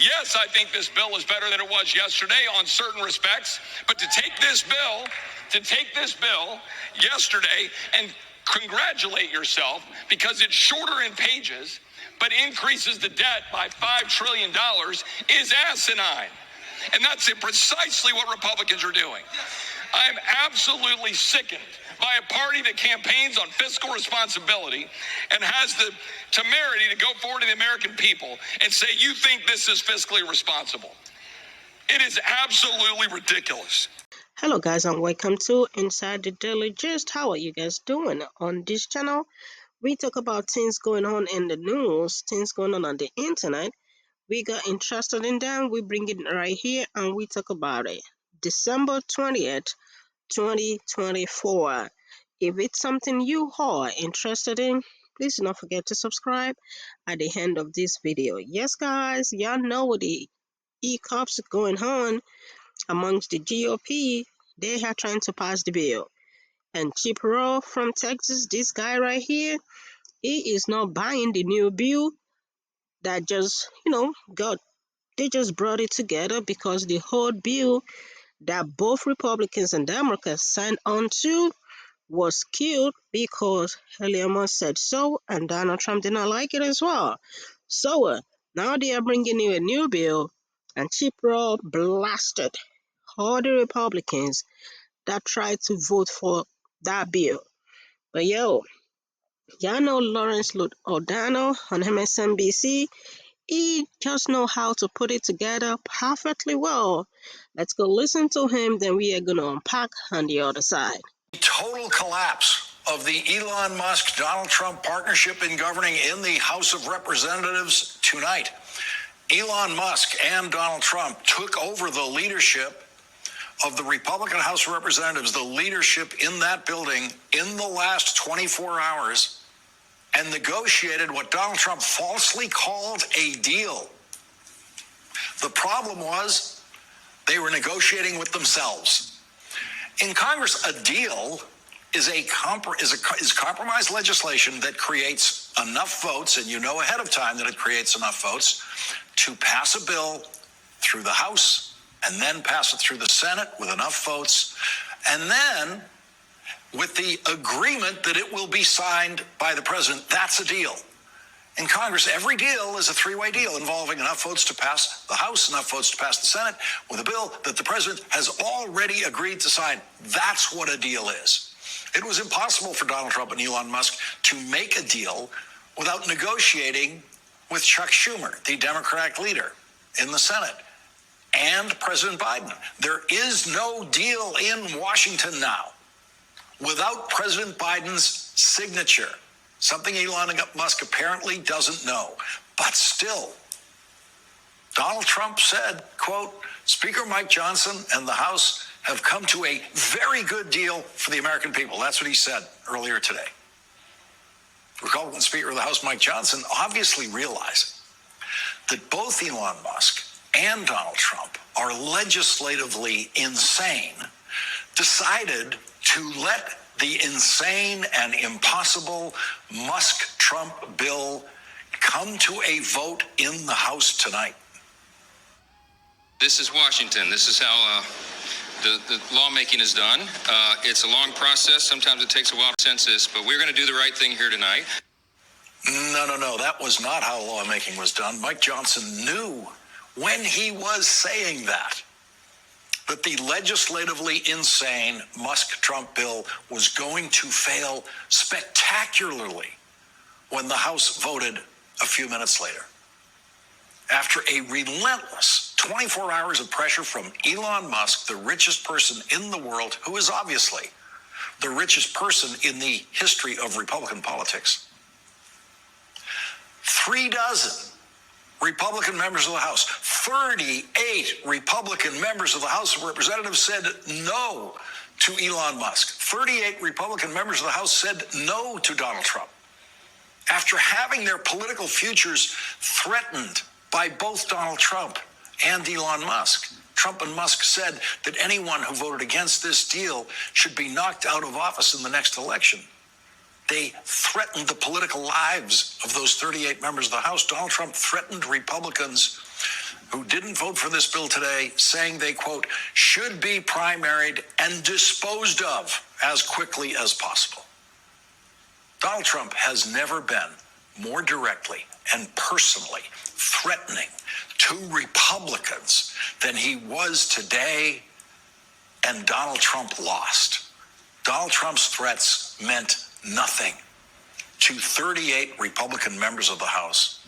Yes, I think this bill is better than it was yesterday on certain respects, but to take this bill yesterday and congratulate yourself because it's shorter in pages, but increases the debt by $5 trillion is asinine. And that's precisely what Republicans are doing. I'm absolutely sickened by a party that campaigns on fiscal responsibility and has the temerity to go forward to the American people and say, you think this is fiscally responsible. It is absolutely ridiculous. Hello guys, and welcome to Inside the Daily Gist. How are you guys doing? On this channel, we talk about things going on in the news, things going on the internet. We got interested in them, we bring it right here and we talk about it. December 20th, 2024. If it's something you are interested in, please do not forget to subscribe at the end of this video. Yes guys, y'all know what the e-cops going on amongst the GOP. They are trying to pass the bill. And Chip Roy from Texas, this guy right here, he is not buying the new bill that just, they just brought it together because the whole bill that both Republicans and Democrats signed on to was killed because Hillary said so, and Donald Trump did not like it as well. So now they are bringing in a new bill, and Chip Roy blasted all the Republicans that tried to vote for that bill. But y'all know Lawrence O'Donnell on MSNBC. He just know how to put it together perfectly well. Let's go listen to him, then we are going to unpack on the other side. Total collapse of the Elon Musk-Donald Trump partnership in governing in the House of Representatives tonight. Elon Musk and Donald Trump took over the leadership of the Republican House of Representatives, the leadership in that building in the last 24 hours, and negotiated what Donald Trump falsely called a deal. The problem was they were negotiating with themselves. In Congress, a deal is compromise legislation that creates enough votes, and you know ahead of time that it creates enough votes, to pass a bill through the House and then pass it through the Senate with enough votes, and then with the agreement that it will be signed by the president. That's a deal. In Congress, every deal is a three-way deal involving enough votes to pass the House, enough votes to pass the Senate, with a bill that the president has already agreed to sign. That's what a deal is. It was impossible for Donald Trump and Elon Musk to make a deal without negotiating with Chuck Schumer, the Democratic leader in the Senate, and President Biden. There is no deal in Washington now without President Biden's signature, something Elon Musk apparently doesn't know. But still, Donald Trump said, quote, Speaker Mike Johnson and the House have come to a very good deal for the American people. That's what he said earlier today. Republican Speaker of the House Mike Johnson obviously realizing that both Elon Musk and Donald Trump are legislatively insane, decided to let the insane and impossible Musk-Trump bill come to a vote in the House tonight. This is Washington. This is how the lawmaking is done. It's a long process. Sometimes it takes a while to census, but we're going to do the right thing here tonight. No. That was not how lawmaking was done. Mike Johnson knew when he was saying that the legislatively insane Musk-Trump bill was going to fail spectacularly when the House voted a few minutes later. After a relentless 24 hours of pressure from Elon Musk, the richest person in the world, who is obviously the richest person in the history of Republican politics, 36 Republican members of the House, 38 Republican members of the House of Representatives said no to Elon Musk. 38 Republican members of the House said no to Donald Trump. After having their political futures threatened by both Donald Trump and Elon Musk, Trump and Musk said that anyone who voted against this deal should be knocked out of office in the next election. They threatened the political lives of those 38 members of the House. Donald Trump threatened Republicans who didn't vote for this bill today, saying they, quote, should be primaried and disposed of as quickly as possible. Donald Trump has never been more directly and personally threatening to Republicans than he was today, and Donald Trump lost. Donald Trump's threats meant nothing to 38 Republican members of the House.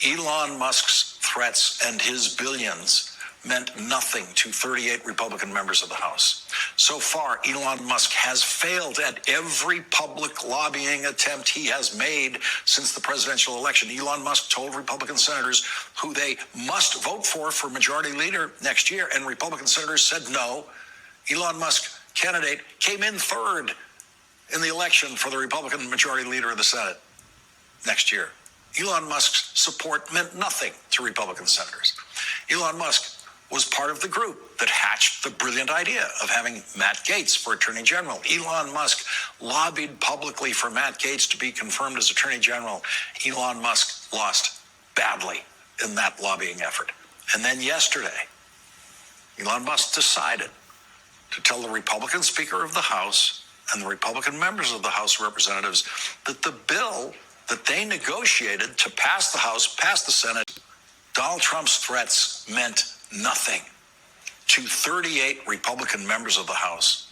Elon Musk's threats and his billions meant nothing to 38 Republican members of the House. So far, Elon Musk has failed at every public lobbying attempt he has made since the presidential election. Elon Musk told Republican senators who they must vote for majority leader next year, and Republican senators said no. Elon Musk, candidate, came in third in the election for the Republican majority leader of the Senate next year. Elon Musk's support meant nothing to Republican senators. Elon Musk was part of the group that hatched the brilliant idea of having Matt Gaetz for Attorney General. Elon Musk lobbied publicly for Matt Gaetz to be confirmed as Attorney General. Elon Musk lost badly in that lobbying effort. And then yesterday, Elon Musk decided to tell the Republican Speaker of the House and the Republican members of the House of Representatives that the bill that they negotiated to pass the House, pass the Senate, Donald Trump's threats meant nothing to 38 Republican members of the House.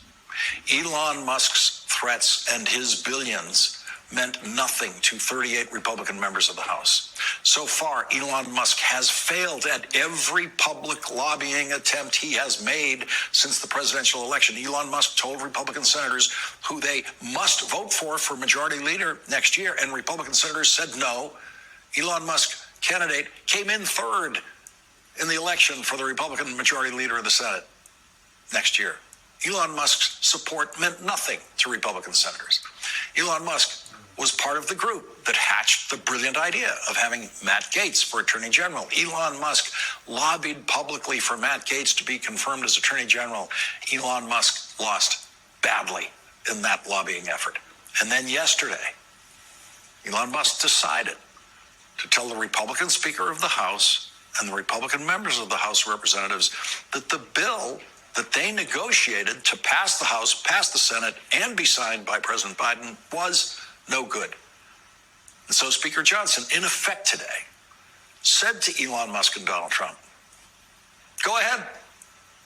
Elon Musk's threats and his billions meant nothing to 38 Republican members of the House. So far, Elon Musk has failed at every public lobbying attempt he has made since the presidential election. Elon Musk told Republican senators who they must vote for majority leader next year, and Republican senators said no. Elon Musk, candidate, came in third in the election for the Republican majority leader of the Senate next year. Elon Musk's support meant nothing to Republican senators. Elon Musk was part of the group that hatched the brilliant idea of having Matt Gaetz for Attorney General. Elon Musk lobbied publicly for Matt Gaetz to be confirmed as Attorney General. Elon Musk lost badly in that lobbying effort. And then yesterday, Elon Musk decided to tell the Republican Speaker of the House and the Republican members of the House of Representatives that the bill that they negotiated to pass the House, pass the Senate, and be signed by President Biden was no good. And so Speaker Johnson, in effect today, said to Elon Musk and Donald Trump, go ahead,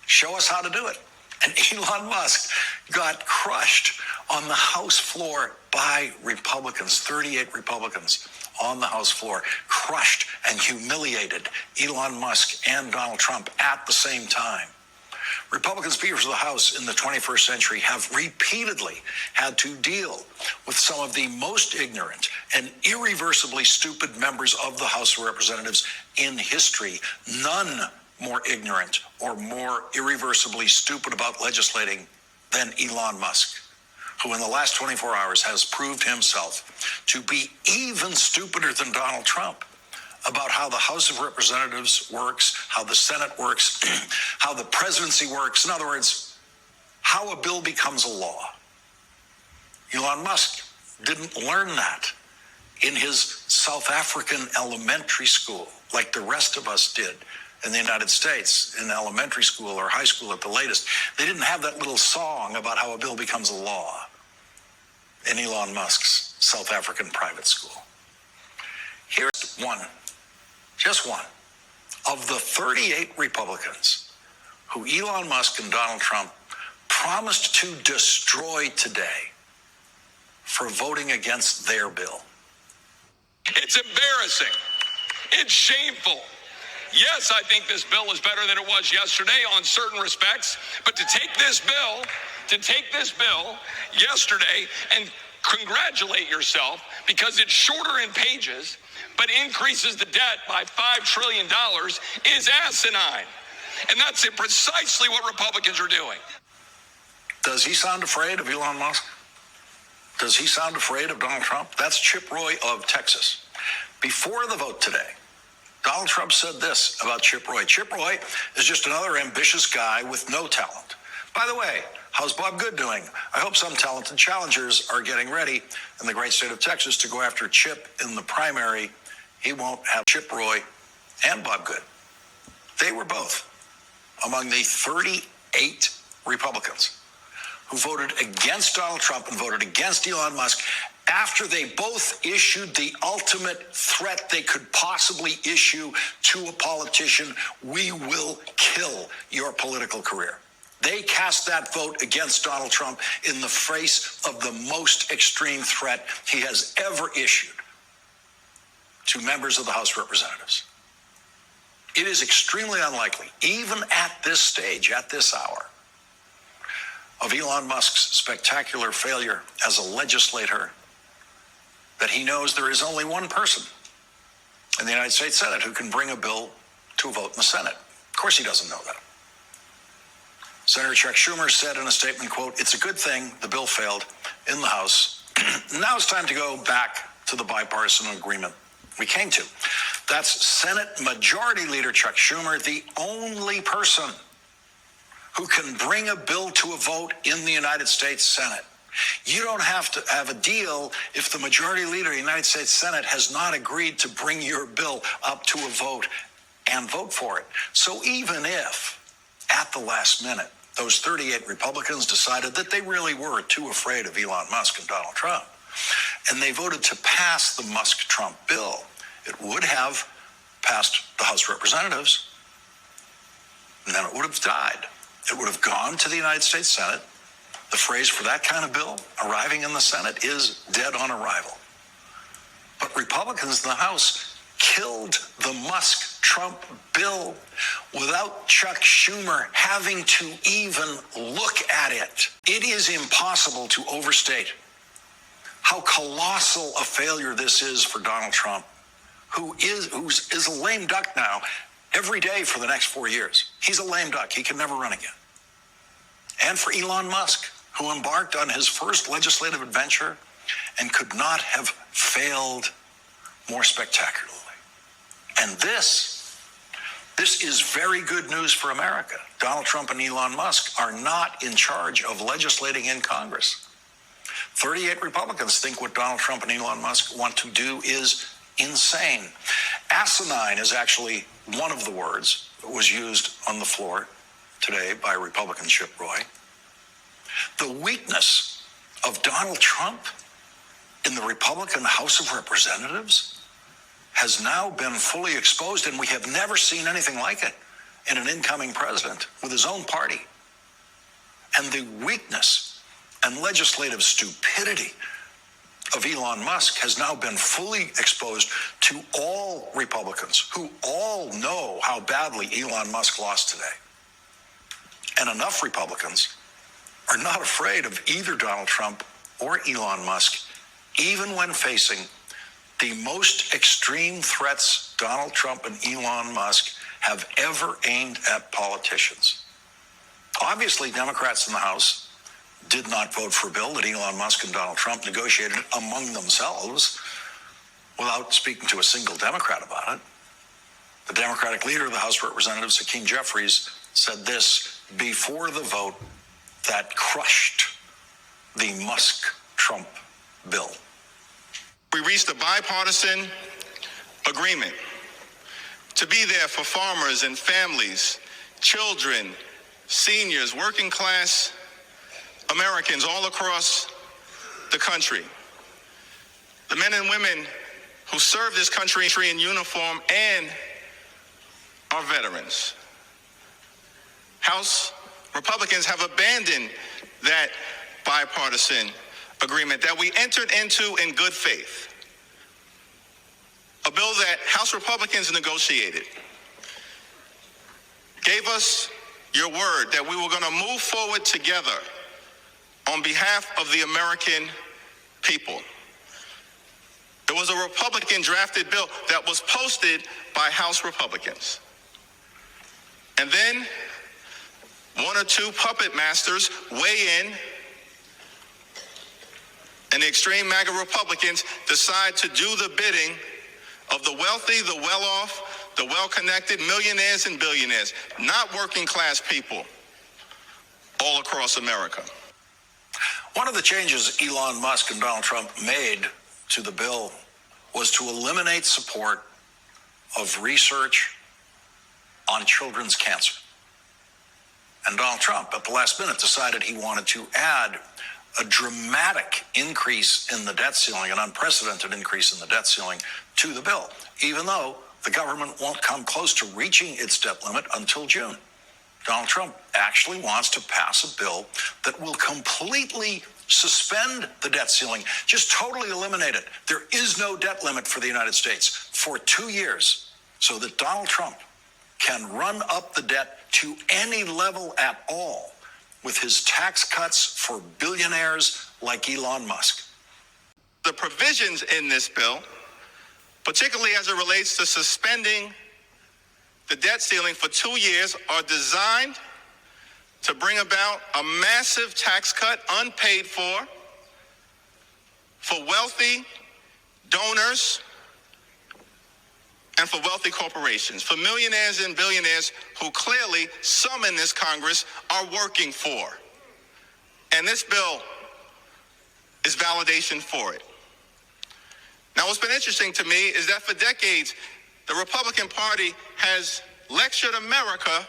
show us how to do it. And Elon Musk got crushed on the House floor by Republicans, 38 Republicans on the House floor, crushed and humiliated Elon Musk and Donald Trump at the same time. Republican speakers of the House in the 21st century have repeatedly had to deal with some of the most ignorant and irreversibly stupid members of the House of Representatives in history. None more ignorant or more irreversibly stupid about legislating than Elon Musk, who in the last 24 hours has proved himself to be even stupider than Donald Trump about how the House of Representatives works, how the Senate works, how the presidency works. In other words, how a bill becomes a law. Elon Musk didn't learn that in his South African elementary school like the rest of us did in the United States in elementary school or high school at the latest. They didn't have that little song about how a bill becomes a law in Elon Musk's South African private school. Here's one. Just one of the 38 Republicans who Elon Musk and Donald Trump promised to destroy today for voting against their bill. It's embarrassing. It's shameful. Yes, I think this bill is better than it was yesterday on certain respects, but to take this bill yesterday and congratulate yourself because it's shorter in pages but increases the debt by $5 trillion is asinine. And that's precisely what Republicans are doing. Does he sound afraid of Elon Musk? Does he sound afraid of Donald Trump? That's Chip Roy of Texas. Before the vote today, Donald Trump said this about Chip Roy. Chip Roy is just another ambitious guy with no talent. By the way, how's Bob Good doing? I hope some talented challengers are getting ready in the great state of Texas to go after Chip in the primary. He won't have Chip Roy and Bob Good were both among the 38 Republicans who voted against Donald Trump and voted against Elon Musk after they both issued the ultimate threat they could possibly issue to a politician: we will kill your political career. They cast that vote against Donald Trump in the face of the most extreme threat he has ever issued to members of the House of Representatives. It is extremely unlikely, even at this stage, at this hour, of Elon Musk's spectacular failure as a legislator, that he knows there is only one person in the United States Senate who can bring a bill to a vote in the Senate. Of course he doesn't know that. Senator Chuck Schumer said in a statement, quote, "It's a good thing the bill failed in the House. Now it's time to go back to the bipartisan agreement we came to." That's Senate Majority Leader Chuck Schumer, the only person who can bring a bill to a vote in the United States Senate. You don't have to have a deal if the Majority Leader of the United States Senate has not agreed to bring your bill up to a vote and vote for it. So even if, at the last minute, those 38 Republicans decided that they really were too afraid of Elon Musk and Donald Trump, and they voted to pass the Musk-Trump bill, it would have passed the House of Representatives, and then it would have died. It would have gone to the United States Senate. The phrase for that kind of bill arriving in the Senate is dead on arrival. But Republicans in the House killed the Musk-Trump bill without Chuck Schumer having to even look at it. It is impossible to overstate how colossal a failure this is for Donald Trump, who is a lame duck now every day for the next 4 years. He's a lame duck. He can never run again. And for Elon Musk, who embarked on his first legislative adventure and could not have failed more spectacularly. And this is very good news for America. Donald Trump and Elon Musk are not in charge of legislating in Congress. 38 Republicans think what Donald Trump and Elon Musk want to do is insane. Asinine is actually one of the words that was used on the floor today by Republican Chip Roy. The weakness of Donald Trump in the Republican House of Representatives has now been fully exposed, and we have never seen anything like it in an incoming president with his own party. And the weakness and legislative stupidity of Elon Musk has now been fully exposed to all Republicans who all know how badly Elon Musk lost today. And enough Republicans are not afraid of either Donald Trump or Elon Musk, even when facing the most extreme threats Donald Trump and Elon Musk have ever aimed at politicians. Obviously, Democrats in the House did not vote for a bill that Elon Musk and Donald Trump negotiated among themselves without speaking to a single Democrat about it. The Democratic leader of the House of Representatives, HAKEEM Jeffries, said this before the vote that crushed the Musk-Trump bill. We reached a bipartisan agreement to be there for farmers and families, children, seniors, working class Americans all across the country. The men and women who serve this country in uniform and are veterans. House Republicans have abandoned that bipartisan agreement that we entered into in good faith. A bill that House Republicans negotiated gave us your word that we were going to move forward together on behalf of the American people. It was a Republican drafted bill that was posted by House Republicans. And then one or two puppet masters weigh in, and the extreme MAGA Republicans decide to do the bidding of the wealthy, the well-off, the well-connected, millionaires and billionaires, not working class people all across America. One of the changes Elon Musk and Donald Trump made to the bill was to eliminate support of research on children's cancer. And Donald Trump, at the last minute, decided he wanted to add a dramatic increase in the debt ceiling, an unprecedented increase in the debt ceiling, to the bill, even though the government won't come close to reaching its debt limit until June. Donald Trump actually wants to pass a bill that will completely suspend the debt ceiling, just totally eliminate it. There is no debt limit for the United States for 2 years, so that Donald Trump can run up the debt to any level at all with his tax cuts for billionaires like Elon Musk. The provisions in this bill, particularly as it relates to suspending the debt ceiling for 2 years, are designed to bring about a massive tax cut unpaid for wealthy donors and for wealthy corporations, for millionaires and billionaires who clearly some in this Congress are working for. And this bill is validation for it. Now, what's been interesting to me is that for decades, the Republican Party has lectured America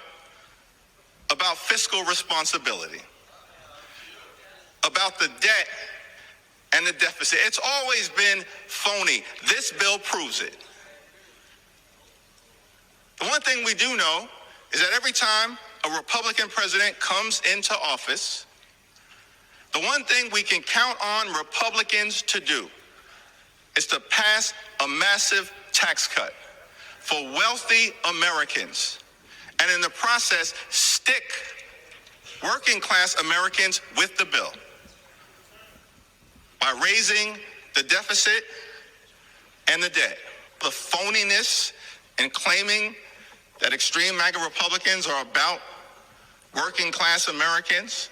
about fiscal responsibility, about the debt and the deficit. It's always been phony. This bill proves it. The one thing we do know is that every time a Republican president comes into office, the one thing we can count on Republicans to do is to pass a massive tax cut for wealthy Americans, and in the process, stick working class Americans with the bill by raising the deficit and the debt. The phoniness in claiming that extreme MAGA Republicans are about working class Americans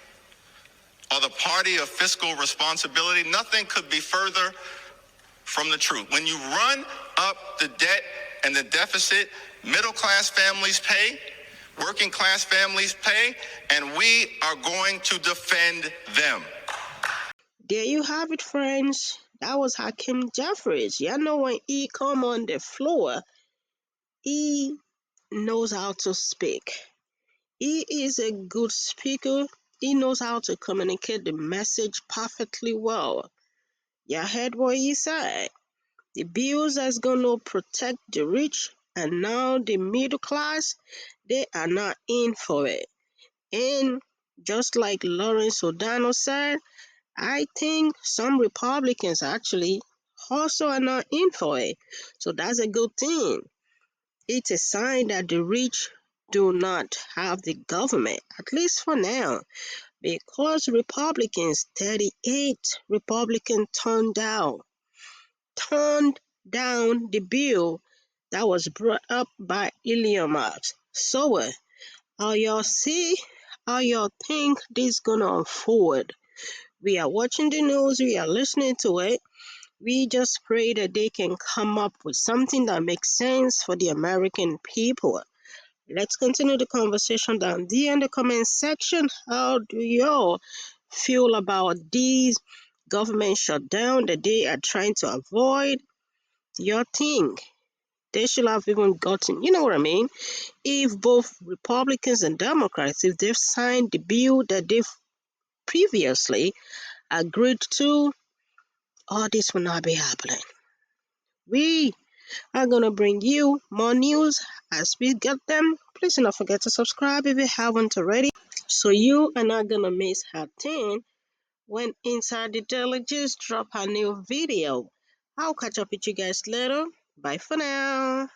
or the party of fiscal responsibility, nothing could be further from the truth. When you run up the debt and the deficit, middle class families pay, working class families pay, and we are going to defend them. There you have it, friends. That was HAKEEM Jeffries. You know, when he come on the floor, he knows how to speak. He is a good speaker. He knows how to communicate the message perfectly well. You heard what he said. The bills that's going to protect the rich and now the middle class, they are not in for it. And just like Lawrence O'Donnell said, I think some Republicans actually also are not in for it. So that's a good thing. It's a sign that the rich do not have the government, at least for now, because Republicans, 38 Republicans turned down the bill that was brought up by Elon Musk. So, how y'all see, how y'all think this is gonna unfold? We are watching the news, we are listening to it. We just pray that they can come up with something that makes sense for the American people. Let's continue the conversation down there in the comment section. How do y'all feel about these government shutdown that they are trying to avoid? Your thing. They should have even gotten, you know what I mean? If both Republicans and Democrats, if they've signed the bill that they've previously agreed to, all this will not be happening. We are going to bring you more news as we get them. Please do not forget to subscribe if you haven't already, so you are not going to miss her 10 when Inside the Daily just drop a new video. I'll catch up with you guys later. Bye for now.